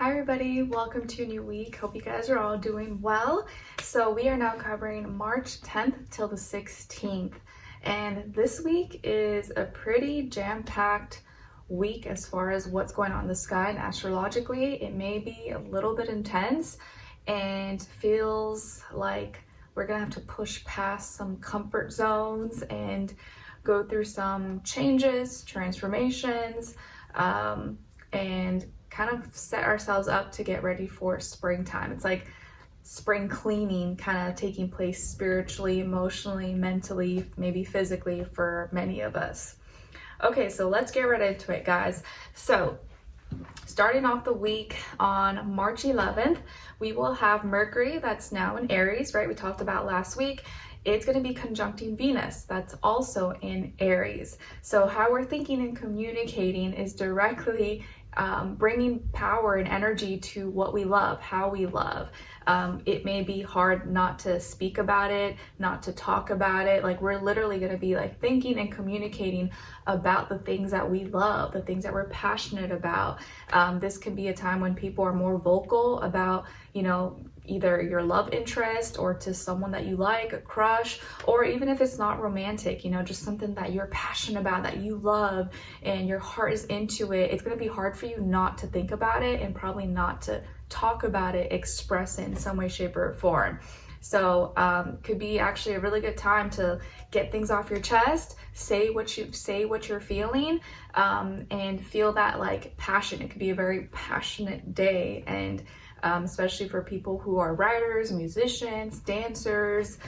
Hi everybody, welcome to a new week. Hope you guys are all doing well. So we are now covering March 10th till the 16th. And this week is a pretty jam-packed week as far as what's going on in the sky, and astrologically it may be a little bit intense and feels like we're gonna have to push past some comfort zones and go through some changes, transformations, and kind of set ourselves up to get ready for springtime. It's like spring cleaning kind of taking place spiritually, emotionally, mentally, maybe physically for many of us. Okay, so let's get right into it, guys. So starting off the week on March 11th, we will have Mercury, that's now in Aries, right? We talked about last week. It's going to be conjuncting Venus, that's also in Aries. So how we're thinking and communicating is directly bringing power and energy to what we love, how we love. It may be hard not to speak about it, not to talk about it. Like, we're literally going to be like thinking and communicating about the things that we love, the things that we're passionate about. This can be a time when people are more vocal about, either your love interest or to someone that you like, a crush, or even if it's not romantic, just something that you're passionate about, that you love and your heart is into it. It's going to be hard for you not to think about it and probably not to talk about it, express it in some way, shape, or form. So could be actually a really good time to get things off your chest, say what you're feeling, and feel that like passion. It could be a very passionate day, and especially for people who are writers, musicians, dancers,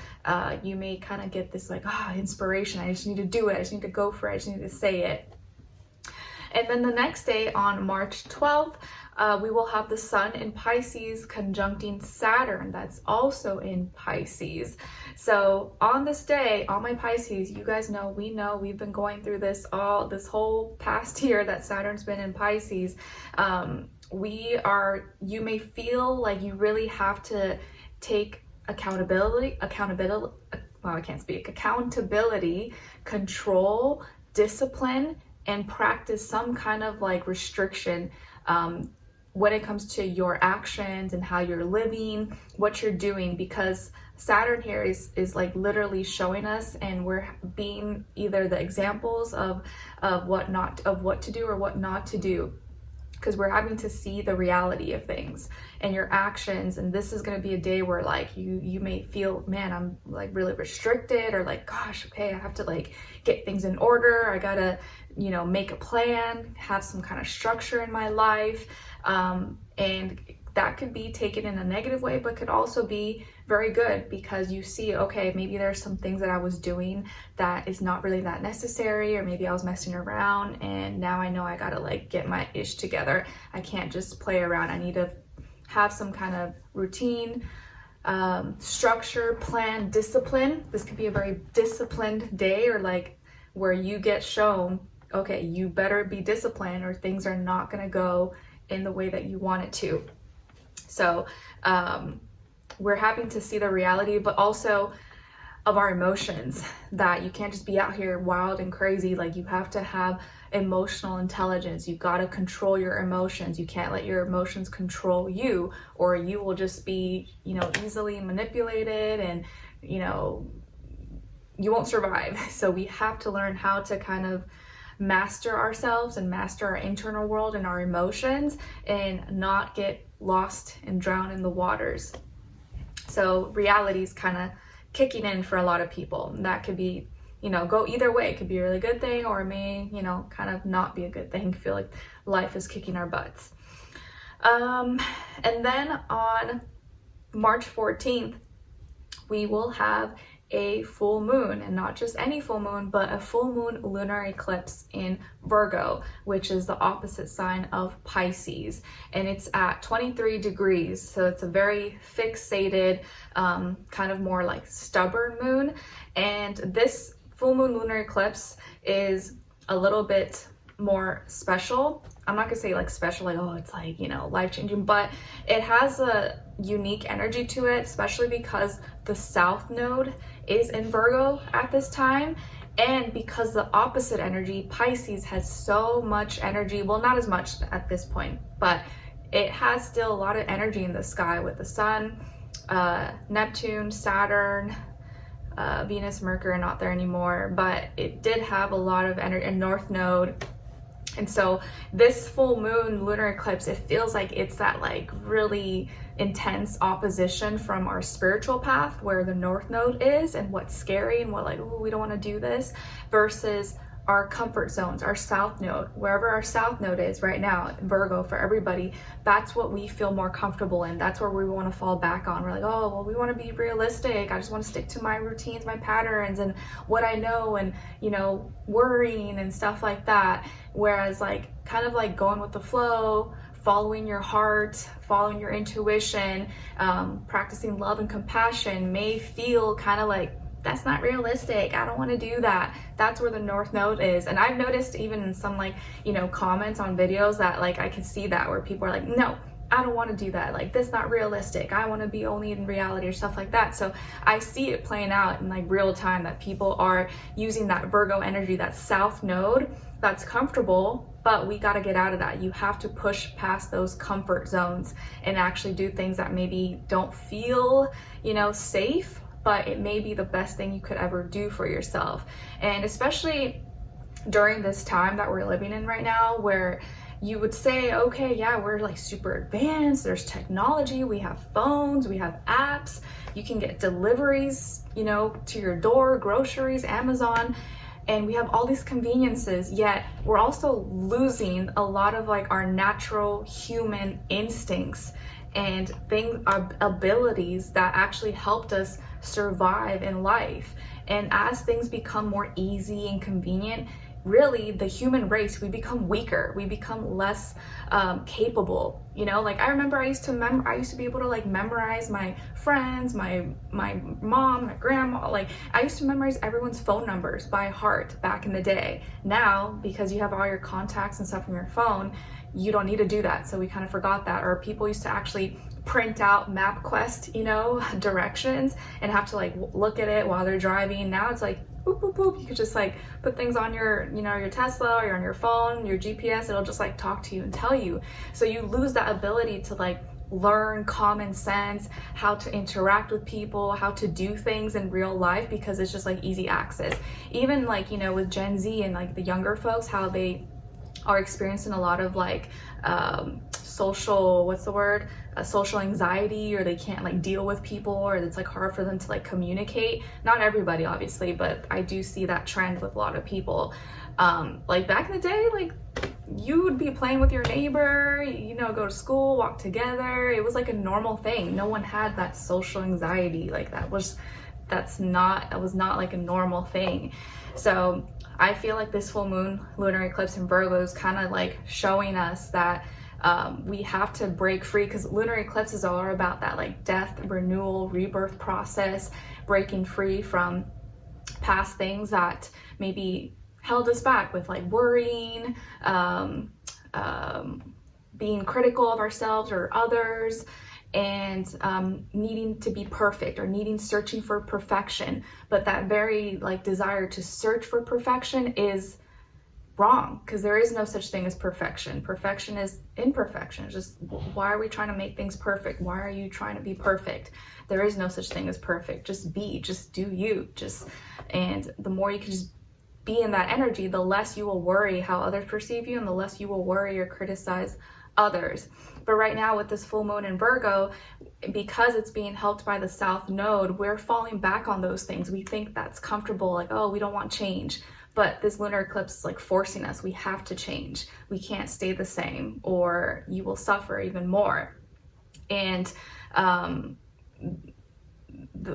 you may kind of get this like, inspiration. I just need to do it. I just need to go for it. I just need to say it. And then the next day on March 12th, we will have the Sun in Pisces conjuncting Saturn, that's also in Pisces. So on this day, all my Pisces, you guys know, we've been going through this whole past year that Saturn's been in Pisces. You may feel like you really have to take accountability, control, discipline, and practice some kind of like restriction when it comes to your actions and how you're living, what you're doing, because Saturn here is like literally showing us, and we're being either the examples of what to do or what not to do, because we're having to see the reality of things and your actions. And this is going to be a day where like you may feel, man, I'm like really restricted, or like, gosh, okay, I have to like get things in order. I gotta, make a plan, have some kind of structure in my life. And that could be taken in a negative way, but could also be very good, because you see, okay, maybe there's some things that I was doing that is not really that necessary, or maybe I was messing around, and now I know I gotta like get my ish together. I can't just play around. I need to have some kind of routine, structure, plan, discipline. This could be a very disciplined day, or like where you get shown, okay, you better be disciplined or things are not gonna go in the way that you want it to. So we're having to see the reality, but also of our emotions, that you can't just be out here wild and crazy. Like, you have to have emotional intelligence. You got to control your emotions. You can't let your emotions control you, or you will just be, easily manipulated, and, you won't survive. So we have to learn how to kind of master ourselves and master our internal world and our emotions, and not get lost and drown in the waters. So reality is kind of kicking in for a lot of people. And that could be, go either way. It could be a really good thing, or it may, kind of not be a good thing. Feel like life is kicking our butts. And then on March 14th, we will have a full moon, and not just any full moon, but a full moon lunar eclipse in Virgo, which is the opposite sign of Pisces, and it's at 23 degrees. So it's a very fixated, kind of more like stubborn moon. And this full moon lunar eclipse is a little bit more special. I'm not gonna say like special, like, oh, it's like, life-changing, but it has a unique energy to it, especially because the South Node is in Virgo at this time, and because the opposite energy, Pisces, has so much energy. Well, not as much at this point, but it has still a lot of energy in the sky with the sun, Neptune, Saturn, Venus, Mercury are not there anymore, but it did have a lot of energy, a north node. And so this full moon lunar eclipse, it feels like it's that like really intense opposition from our spiritual path where the north node is and what's scary and what like, oh, we don't want to do this, versus our comfort zones, our south node, wherever our south node is right now, Virgo for everybody, that's what we feel more comfortable in. That's where we want to fall back on. We're like, oh, well, we want to be realistic. I just want to stick to my routines, my patterns, and what I know, and, you know, worrying and stuff like that. Whereas like kind of like going with the flow, following your heart, following your intuition, practicing love and compassion may feel kind of like, that's not realistic, I don't want to do that. That's where the north node is. And I've noticed even in some like, you know, comments on videos that like I can see that where people are like, no, I don't want to do that, like that's not realistic, I want to be only in reality, or stuff like that. So I see it playing out in like real time that people are using that Virgo energy, that south node that's comfortable, but we got to get out of that. You have to push past those comfort zones and actually do things that maybe don't feel, you know, safe, but it may be the best thing you could ever do for yourself. And especially during this time that we're living in right now, where you would say, okay, yeah, we're like super advanced, there's technology, we have phones, we have apps, you can get deliveries, you know, to your door, groceries, Amazon, and we have all these conveniences, yet we're also losing a lot of like our natural human instincts and things, our abilities that actually helped us survive in life. And as things become more easy and convenient, really the human race, we become weaker, we become less capable. You know, like I remember I used to be able to like memorize my friends, my mom, my grandma, like I used to memorize everyone's phone numbers by heart back in the day. Now, because you have all your contacts and stuff on your phone, you don't need to do that. So we kind of forgot that. Or people used to actually print out MapQuest, you know, directions and have to like look at it while they're driving. Now it's like boop, boop, boop. You could just like put things on your, you know, your Tesla or on your phone, your GPS, it'll just like talk to you and tell you. So you lose that ability to like learn common sense, how to interact with people, how to do things in real life, because it's just like easy access. Even like, you know, with Gen Z and like the younger folks, how they are experiencing a lot of like social, what's the word? Social anxiety, or they can't like deal with people, or it's like hard for them to like communicate. Not everybody obviously, but I do see that trend with a lot of people. Like back in the day, like you would be playing with your neighbor, you know, go to school, walk together. It was like a normal thing. No one had that social anxiety. Like that was not like a normal thing. So I feel like this full moon lunar eclipse in Virgo is kind of like showing us that we have to break free, because lunar eclipses are all about that like death, renewal, rebirth process, breaking free from past things that maybe held us back with like worrying, being critical of ourselves or others, and needing to be perfect, or searching for perfection. But that very like desire to search for perfection is wrong, because there is no such thing as perfection. Perfection is imperfection. It's just, why are we trying to make things perfect? Why are you trying to be perfect? There is no such thing as perfect. Just do you, and the more you can just be in that energy, the less you will worry how others perceive you, and the less you will worry or criticize others. But right now with this full moon in Virgo, because it's being helped by the south node, we're falling back on those things. We think that's comfortable, like, oh, we don't want change. But this lunar eclipse is like forcing us. We have to change. We can't stay the same, or you will suffer even more. And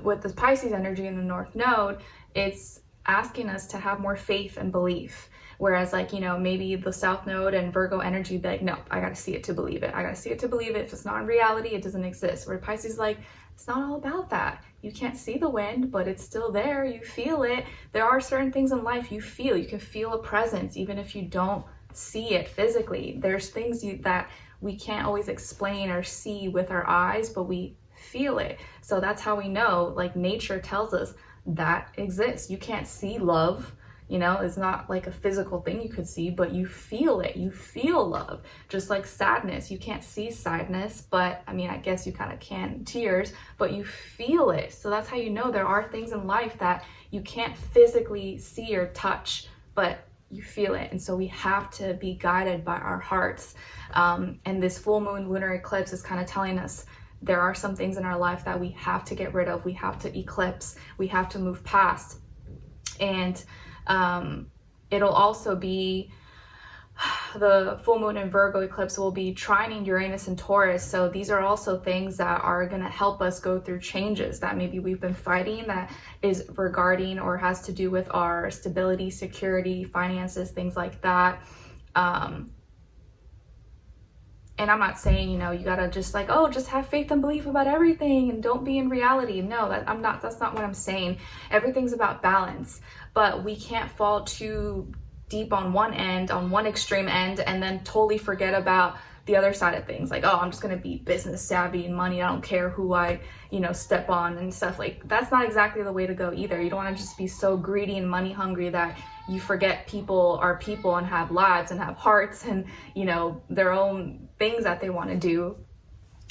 with the Pisces energy in the north node, it's asking us to have more faith and belief. Whereas like, you know, maybe the south node and Virgo energy be like, no, I got to see it to believe it. I got to see it to believe it. If it's not in reality, it doesn't exist. Where Pisces is like, it's not all about that. You can't see the wind, but it's still there. You feel it. There are certain things in life you feel. You can feel a presence even if you don't see it physically. There's things that we can't always explain or see with our eyes, but we feel it. So that's how we know, like nature tells us that exists. You can't see love. You know, it's not like a physical thing you could see, but you feel it. You feel love. Just like sadness. You can't see sadness, but I mean, I guess you kind of can, tears, but you feel it. So that's how you know there are things in life that you can't physically see or touch, but you feel it. And so we have to be guided by our hearts. And this full moon lunar eclipse is kind of telling us there are some things in our life that we have to get rid of. We have to eclipse. We have to move past. And it'll also be the full moon in Virgo eclipse will be trining Uranus and Taurus. So these are also things that are going to help us go through changes that maybe we've been fighting, that is regarding or has to do with our stability, security, finances, things like that. And I'm not saying, you know, you gotta just like, oh, just have faith and belief about everything and don't be in reality. No, that's not what I'm saying. Everything's about balance, but we can't fall too deep on one end, on one extreme end, and then totally forget about the other side of things. Like, oh, I'm just gonna be business savvy and money. I don't care who I, you know, step on and stuff. Like, that's not exactly the way to go either. You don't wanna just be so greedy and money hungry that you forget people are people and have lives and have hearts and, you know, their own things that they wanna do.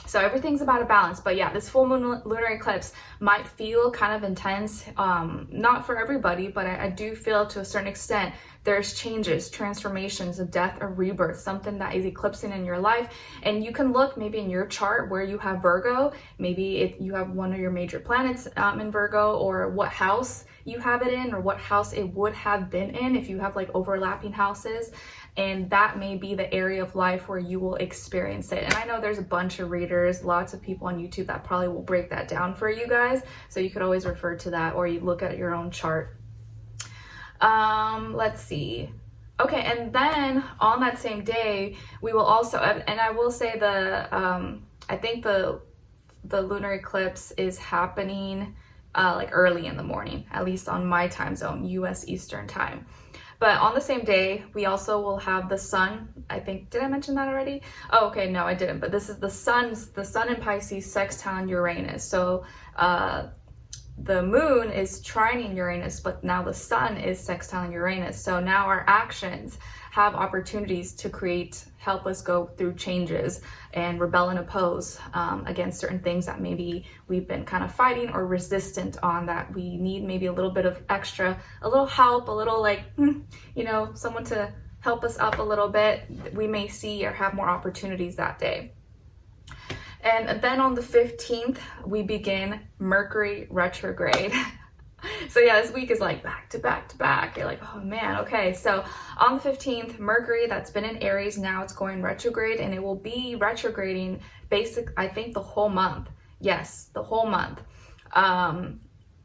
So everything's about a balance. But yeah, this full moon lunar eclipse might feel kind of intense. Not for everybody, but I do feel to a certain extent there's changes, transformations, a death, a rebirth, something that is eclipsing in your life. And you can look maybe in your chart where you have Virgo, maybe if you have one of your major planets in Virgo, or what house you have it in, or what house it would have been in if you have like overlapping houses. And that may be the area of life where you will experience it. And I know there's a bunch of readers, lots of people on YouTube that probably will break that down for you guys. So you could always refer to that, or you look at your own chart. Let's see. Okay, and then on that same day, we will also, and I will say I think the lunar eclipse is happening like early in the morning, at least on my time zone, US Eastern time. But on the same day, we also will have the sun. I think, did I mention that already? Oh, okay, no, I didn't. But this is the sun in Pisces sextile Uranus. So the moon is trining Uranus, but now the sun is sextile Uranus. So now our actions have opportunities to help us go through changes and rebel and oppose against certain things that maybe we've been kind of fighting or resistant on, that we need maybe a little bit of extra, a little help, a little like, you know, someone to help us up a little bit. We may see or have more opportunities that day. And then on the 15th, we begin Mercury retrograde. So yeah, this week is like back to back to back. You're like, oh man, okay. So on the 15th, Mercury, that's been in Aries, now it's going retrograde, and it will be retrograding I think the whole month. Yes, the whole month.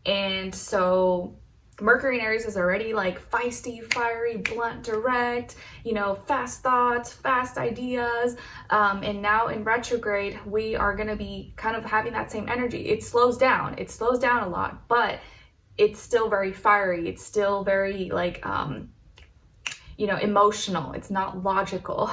And so Mercury in Aries is already like feisty, fiery, blunt, direct, you know, fast thoughts, fast ideas. And now in retrograde, we are going to be kind of having that same energy. It slows down a lot, but it's still very fiery. It's still very like, you know, emotional. It's not logical.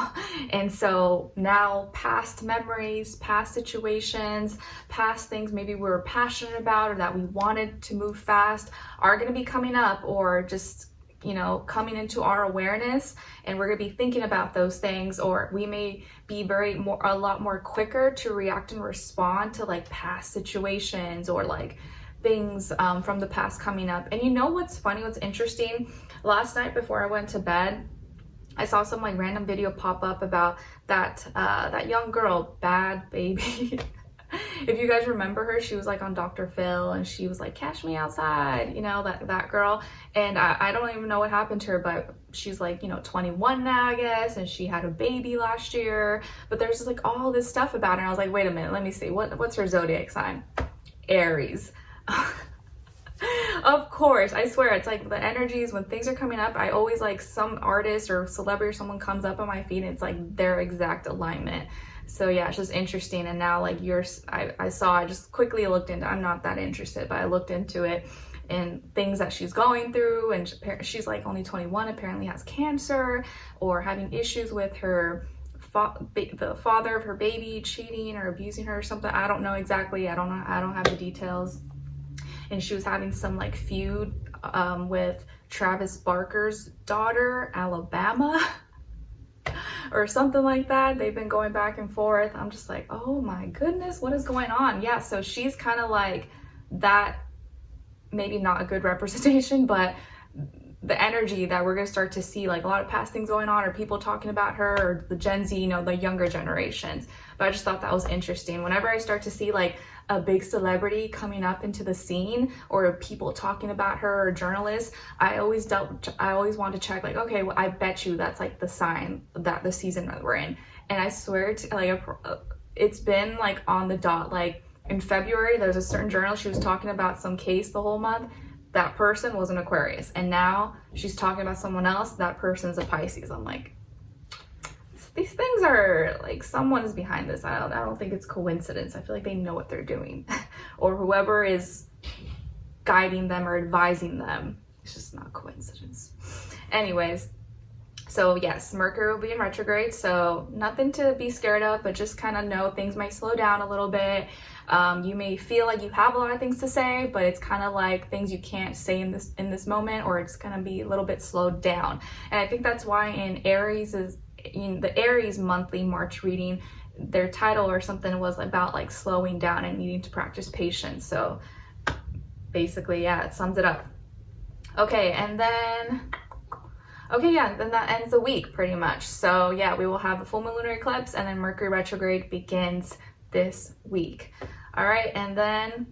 And so now past memories, past situations, past things maybe we were passionate about or that we wanted to move fast are going to be coming up, or just, you know, coming into our awareness, and we're going to be thinking about those things, or we may be a lot more quicker to react and respond to like past situations or like things from the past coming up. And you know what's funny, what's interesting? Last night before I went to bed, I saw some like random video pop up about that young girl, Bad Baby. If you guys remember her, she was like on Dr. Phil, and she was like, "Cash me outside," you know, that girl. And I don't even know what happened to her, but she's like, you know, 21 now, I guess, and she had a baby last year. But there's just like all this stuff about her. And I was like, wait a minute, let me see, what's her zodiac sign? Aries. Of course, I swear, it's like the energies when things are coming up, I always like some artist or celebrity or someone comes up on my feed and it's like their exact alignment. So yeah, it's just interesting. And now like I just quickly looked into, I'm not that interested, but I looked into it and things that she's going through, and she's like only 21, apparently has cancer or having issues with her the father of her baby cheating or abusing her or something. I don't know exactly. I don't have the details. And she was having some like feud with Travis Barker's daughter, Alabama, or something like that. They've been going back and forth. I'm just like, oh my goodness, what is going on? Yeah, so she's kind of like that, maybe not a good representation, but the energy that we're going to start to see, like a lot of past things going on, or people talking about her, or the Gen Z, you know, the younger generations. But I just thought that was interesting. Whenever I start to see like a big celebrity coming up into the scene, or people talking about her, or journalists, I always want to check, like, okay, well, I bet you that's like the sign that the season that we're in. And I swear to, like, it's been like on the dot. Like in February, there's a certain journalist, she was talking about some case the whole month. That person was an Aquarius, and now she's talking about someone else, that person's a Pisces. I'm like, these things are like, someone's behind this. I don't think it's coincidence. I feel like they know what they're doing or whoever is guiding them or advising them. It's just not coincidence. Anyways, so yes, Mercury will be in retrograde, so nothing to be scared of, but just kind of know things might slow down a little bit. You may feel like you have a lot of things to say, but it's kind of like things you can't say in this moment, or it's going to be a little bit slowed down. And I think that's why in the Aries monthly March reading, their title or something was about like slowing down and needing to practice patience. So basically, yeah, it sums it up. Okay, and then then that ends the week pretty much. So yeah, we will have a full moon lunar eclipse, and then Mercury retrograde begins this week. All right, and then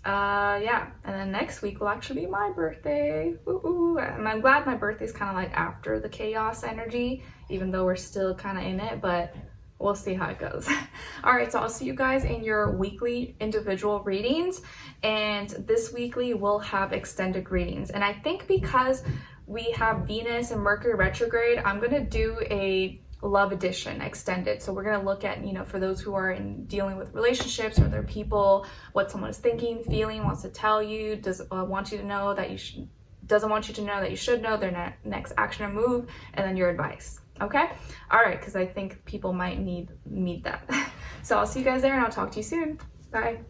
and then next week will actually be my birthday. Ooh. And I'm glad my birthday's kind of like after the chaos energy, even though we're still kind of in it, but we'll see how it goes. All right, so I'll see you guys in your weekly individual readings, and this weekly we'll have extended readings. And I think because we have Venus and Mercury retrograde, I'm gonna do a love edition extended. So we're going to look at, you know, for those who are dealing with relationships or their people, what someone is thinking, feeling, wants to tell you, doesn't want you to know that you should know their next action or move, and then your advice. Okay? All right, because I think people might need that. So I'll see you guys there, and I'll talk to you soon. Bye.